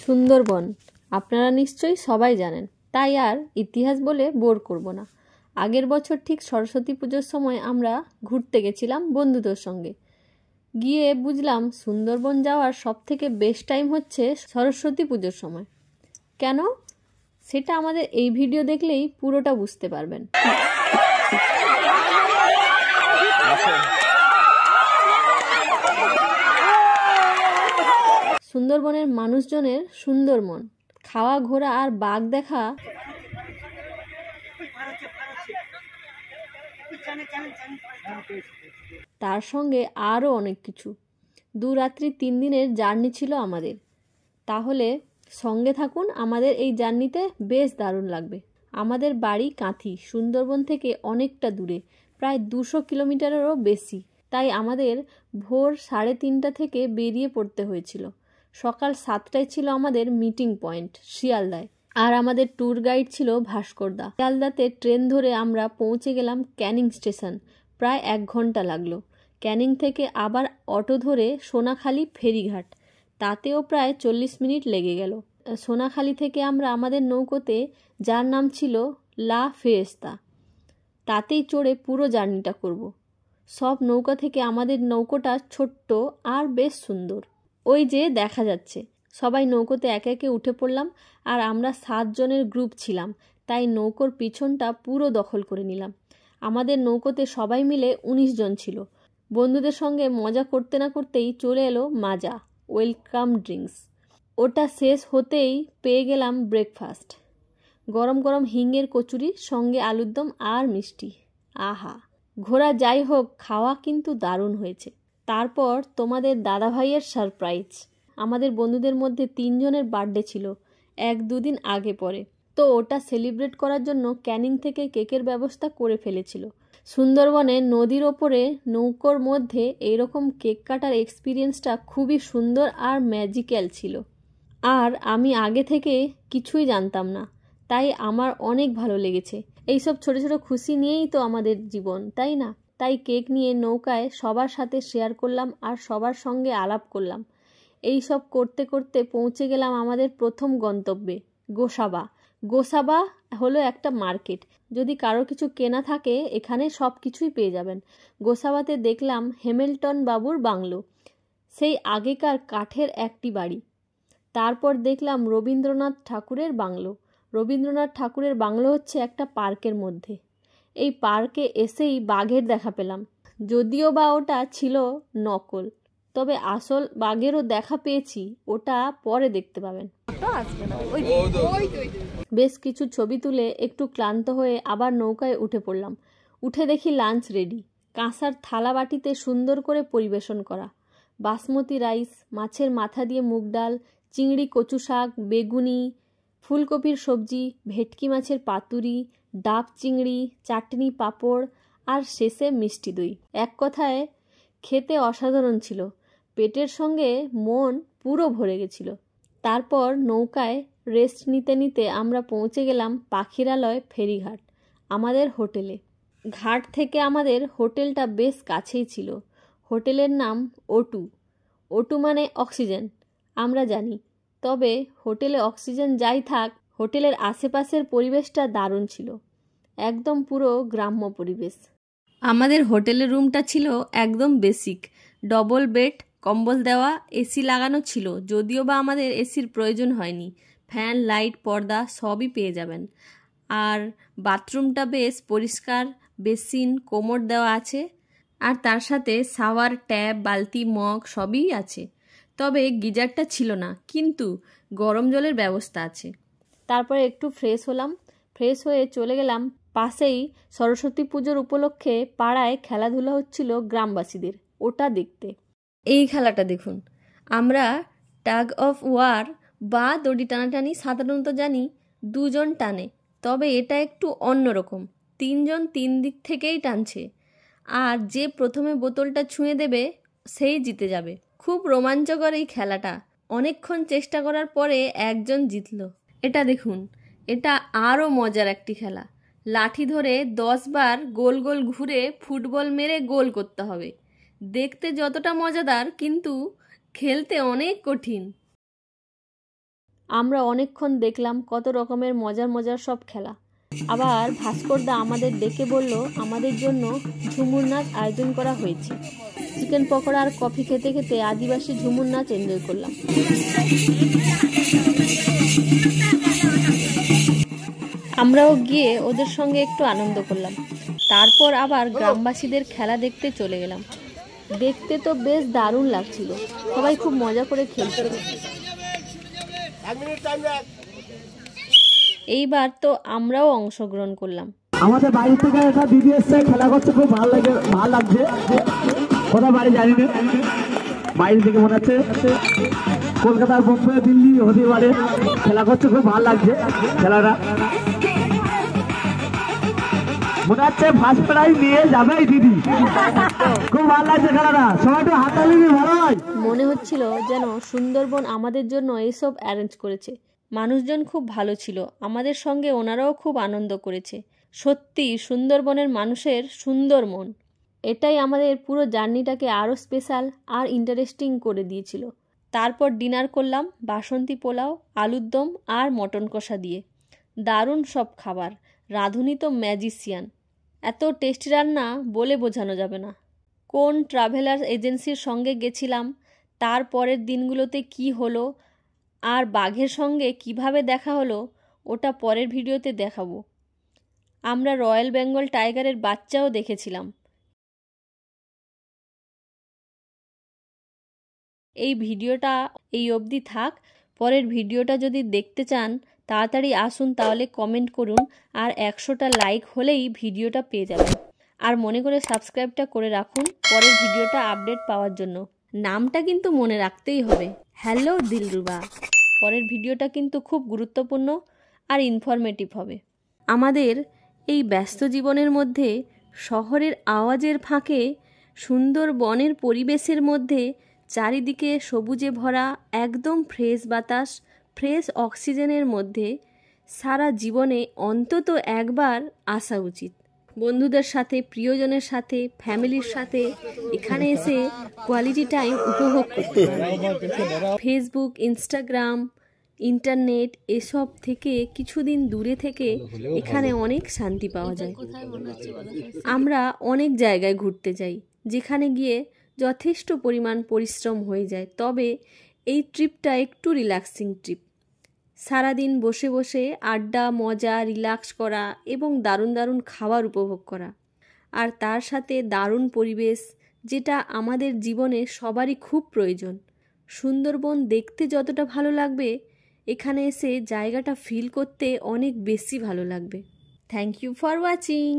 সুন্দরবন আপনারা নিশ্চয়ই সবাই জানেন, তাই আর ইতিহাস বলে বোর করব না। আগের বছর ঠিক সরস্বতী পুজোর সময় আমরা ঘুরতে গেছিলাম বন্ধুদের সঙ্গে। গিয়ে বুঝলাম সুন্দরবন যাওয়ার সবথেকে বেস্ট টাইম হচ্ছে সরস্বতী পুজোর সময়। কেন? সেটা আমাদের এই ভিডিও দেখলেই পুরোটা বুঝতে পারবেন। সুন্দরবনের মানুষজনের সুন্দর মন, খাওয়া ঘোরা আর বাঘ দেখা, তার সঙ্গে আরও অনেক কিছু। 2 রাত্রি 3 দিনের জার্নি ছিল আমাদের। তাহলে সঙ্গে থাকুন, আমাদের এই জার্নিতে বেশ দারুণ লাগবে। আমাদের বাড়ি কাঁথি, সুন্দরবন থেকে অনেকটা দূরে, প্রায় 200 কিলোমিটারেরও বেশি। তাই আমাদের ভোর 3:30 থেকে বেরিয়ে পড়তে হয়েছিল। সকাল 7টায় ছিল আমাদের মিটিং পয়েন্ট শিয়ালদায়, আর আমাদের ট্যুর গাইড ছিল ভাস্করদা। শিয়ালদাতে ট্রেন ধরে আমরা পৌঁছে গেলাম ক্যানিং স্টেশন। প্রায় 1 ঘন্টা লাগলো। ক্যানিং থেকে আবার অটো ধরে সোনাখালি ফেরিঘাট, তাতেও প্রায় 40 মিনিট লেগে গেল। সোনাখালি থেকে আমরা আমাদের নৌকোতে, যার নাম ছিল লা ফেরেস্তা, তাতেই চড়ে পুরো জার্নিটা করব। সব নৌকা থেকে আমাদের নৌকোটা ছোট্ট আর বেশ সুন্দর। ওই যে দেখা যাচ্ছে, সবাই নৌকোতে একে একে উঠে পড়লাম। আর আমরা 7 জনের গ্রুপ ছিলাম, তাই নৌকোর পিছনটা পুরো দখল করে নিলাম। আমাদের নৌকোতে সবাই মিলে 19 জন ছিল। বন্ধুদের সঙ্গে মজা করতে না করতেই চলে এলো মাজা, ওয়েলকাম ড্রিঙ্কস। ওটা শেষ হতেই পেয়ে গেলাম ব্রেকফাস্ট, গরম গরম হিঙের কচুরি, সঙ্গে আলুর দম আর মিষ্টি। আহা, ঘোরা যাই হোক, খাওয়া কিন্তু দারুণ হয়েছে। তারপর তোমাদের দাদাভাইয়ের সারপ্রাইজ। আমাদের বন্ধুদের মধ্যে 3 জনের বার্থডে ছিল 1-2 দিন আগে পরে, তো ওটা সেলিব্রেট করার জন্য ক্যানিং থেকে কেকের ব্যবস্থা করে ফেলেছিল। সুন্দরবনে নদীর ওপরে নৌকোর মধ্যে এইরকম কেক কাটার এক্সপিরিয়েন্সটা খুবই সুন্দর আর ম্যাজিক্যাল ছিল। আর আমি আগে থেকে কিছুই জানতাম না, তাই আমার অনেক ভালো লেগেছে। এইসব ছোট ছোট খুশি নিয়েই তো আমাদের জীবন, তাই না? তাই কেক নিয়ে নৌকায় সবার সাথে শেয়ার করলাম আর সবার সঙ্গে আলাপ করলাম। এই সব করতে করতে পৌঁছে গেলাম আমাদের প্রথম গন্তব্যে, গোসাবা। গোসাবা হলো একটা মার্কেট। যদি কারোর কিছু কেনা থাকে, এখানে সব কিছুই পেয়ে যাবেন। গোসাবাতে দেখলাম হ্যামিল্টন বাবুর বাংলো, সেই আগেকার কাঠের একটি বাড়ি। তারপর দেখলাম রবীন্দ্রনাথ ঠাকুরের বাংলো। রবীন্দ্রনাথ ঠাকুরের বাংলো হচ্ছে একটা পার্কের মধ্যে। এই পার্কে এসেই বাঘের দেখা পেলাম, যদিও বা ওটা ছিল নকল, তবে আসল বাঘেরও দেখা পেয়েছি, ওটা পরে দেখতে পাবেন। বেশ কিছু ছবি তুলে একটু ক্লান্ত হয়ে আবার নৌকায় উঠে পড়লাম। উঠে দেখি লাঞ্চ রেডি, কাঁসার থালা বাটিতে সুন্দর করে পরিবেশন করা। বাসমতি রাইস, মাছের মাথা দিয়ে মুগ ডাল, চিংড়ি কচু শাক, বেগুনি, ফুলকপির সবজি, ভেটকি মাছের পাতুরি, ডাব চিংড়ি, চাটনি, পাঁপড় আর শেষে মিষ্টি দই। এক কথায় খেতে অসাধারণ ছিল। পেটের সঙ্গে মন পুরো ভরে গেছিল। তারপর নৌকায় রেস্ট নিতে নিতে আমরা পৌঁছে গেলাম পাখিরালয় ফেরিঘাট, আমাদের হোটেলে। ঘাট থেকে আমাদের হোটেলটা বেশ কাছেই ছিল। হোটেলের নাম O2। O2 মানে অক্সিজেন, আমরা জানি। তবে হোটেলে অক্সিজেন যাই থাক, হোটেলের আশেপাশের পরিবেশটা দারুণ ছিল, একদম পুরো গ্রাম্য পরিবেশ। আমাদের হোটেলের রুমটা ছিল একদম বেসিক, ডবল বেড, কম্বল দেওয়া, এসি লাগানো ছিল, যদিও বা আমাদের এসির প্রয়োজন হয়নি। ফ্যান, লাইট, পর্দা সবই পেয়ে যাবেন। আর বাথরুমটা বেশ পরিষ্কার, বেসিন, কোমোড দেওয়া আছে, আর তার সাথে শাওয়ার, ট্যাপ, বালতি, মগ সবই আছে। তবে গিজারটা ছিল না, কিন্তু গরম জলের ব্যবস্থা আছে। তারপরে একটু ফ্রেশ হলাম। ফ্রেশ হয়ে চলে গেলাম পাশেই সরস্বতী পুজোর উপলক্ষে পাড়ায় খেলাধুলা হচ্ছিল গ্রামবাসীদের, ওটা দেখতে। এই খেলাটা দেখুন। আমরা টাগ অফ ওয়ার বা দড়ি টানাটানি সাধারণত জানি 2 জন টানে, তবে এটা একটু অন্যরকম। 3 জন 3 দিক থেকেই টানছে, আর যে প্রথমে বোতলটা ছুঁয়ে দেবে সেই জিতে যাবে। খুব রোমাঞ্চকর এই খেলাটা। অনেকক্ষণ চেষ্টা করার পরে একজন জিতল। এটা দেখুন, এটা আরও মজার একটি খেলা। লাঠি ধরে 10 বার গোল গোল ঘুরে ফুটবল মেরে গোল করতে হবে। দেখতে যতটা মজাদার, কিন্তু খেলতে অনেক কঠিন। আমরা অনেকক্ষণ দেখলাম কত রকমের মজার মজার সব খেলা। আবার ভাস্করদা আমাদের ডেকে বলল আমাদের জন্য ঝুমুর নাচ আয়োজন করা হয়েছে। চিকেন পকোড়া আর কফি খেতে খেতে আদিবাসী ঝুমুর নাচ এনজয় করলাম। আমরাও গিয়ে ওদের সঙ্গে একটু আনন্দ করলাম। তারপর আবার গ্রামবাসীদের খেলা দেখতে চলে গেলাম। দেখতে তো বেশ দারুণ লাগছিল, সবাই খুব মজা করে খেলছিল। এইবার তো আমরাও অংশগ্রহণ করলাম। আমাদের বাড়ি থেকে একটা দিদি এসছে, খেলা করছে, খুব ভালো লাগছে। কোথায় বাড়ি জানি না, বাইরে থেকে মনে হচ্ছে কলকাতার, বোম্বে, দিল্লি হতে পারে। খেলা করছে, খুব ভালো লাগছে খেলাটা। মনে হচ্ছে ফার্স্ট প্রাইজ নিয়ে যাবে দিদি। খুব ভালো লাগছে খেলাটা, সবাই একটু হাততালি দিয়ে ভালো হয়। মনে হচ্ছিল যেন সুন্দরবন আমাদের জন্য এইসব অ্যারেঞ্জ করেছে। মানুষজন খুব ভালো ছিল, আমাদের সঙ্গে ওনারাও খুব আনন্দ করেছে। সত্যি সুন্দরবনের মানুষের সুন্দর মন। এটাই আমাদের পুরো জার্নিটাকে আরও স্পেশাল আর ইন্টারেস্টিং করে দিয়েছিল। তারপর ডিনার করলাম বাসন্তী পোলাও, আলুর দম আর মটন কষা দিয়ে। দারুণ সব খাবার, রাঁধুনি তো ম্যাজিশিয়ান। এত টেস্টি রান্না বলে বোঝানো যাবে না। কোন ট্রাভেলার এজেন্সির সঙ্গে গেছিলাম, তার পরের দিনগুলোতে কি হলো আর বাঘের সঙ্গে কিভাবে দেখা হলো, ওটা পরের ভিডিওতে দেখাবো। আমরা রয়্যাল বেঙ্গল টাইগারের বাচ্চাও দেখেছিলাম। এই ভিডিওটা এই অবধি থাক। পরের ভিডিওটা যদি দেখতে চান তাড়াতাড়ি আসুন, তাহলে কমেন্ট করুন, আর 100টা লাইক হলেই ভিডিওটা পেয়ে যাবেন। আর মনে করে সাবস্ক্রাইবটা করে রাখুন পরের ভিডিওটা আপডেট পাওয়ার জন্য। নামটা কিন্তু মনে রাখতেই হবে, হ্যালো দিলরুবা। পরের ভিডিওটা কিন্তু খুব গুরুত্বপূর্ণ আর ইনফরমেটিভ হবে। আমাদের এই ব্যস্ত জীবনের মধ্যে, শহরের আওয়াজের ফাঁকে, সুন্দর বনের পরিবেশের মধ্যে, চারিদিকে সবুজে ভরা একদম ফ্রেশ বাতাস, ফ্রেশ অক্সিজেনের মধ্যে সারা জীবনে অন্তত একবার আসা উচিত। বন্ধুদের সাথে, প্রিয়জনের সাথে, ফ্যামিলির সাথে এখানে এসে কোয়ালিটি টাইম উপভোগ করতে পারবে। ফেসবুক, ইনস্টাগ্রাম, ইন্টারনেট এসব থেকে কিছুদিন দূরে থেকে এখানে অনেক শান্তি পাওয়া যায়। আমরা অনেক জায়গায় ঘুরতে যাই, যেখানে গিয়ে যথেষ্ট পরিমাণ পরিশ্রম হয়ে যায়, তবে এই ট্রিপটা একটু রিল্যাক্সিং ট্রিপ। সারাদিন বসে বসে আড্ডা, মজা, রিল্যাক্স করা এবং দারুণ দারুণ খাবার উপভোগ করা, আর তার সাথে দারুণ পরিবেশ, যেটা আমাদের জীবনে সবারই খুব প্রয়োজন। সুন্দরবন দেখতে যতটা ভালো লাগবে, এখানে এসে জায়গাটা ফিল করতে অনেক বেশি ভালো লাগবে। Thank you for watching.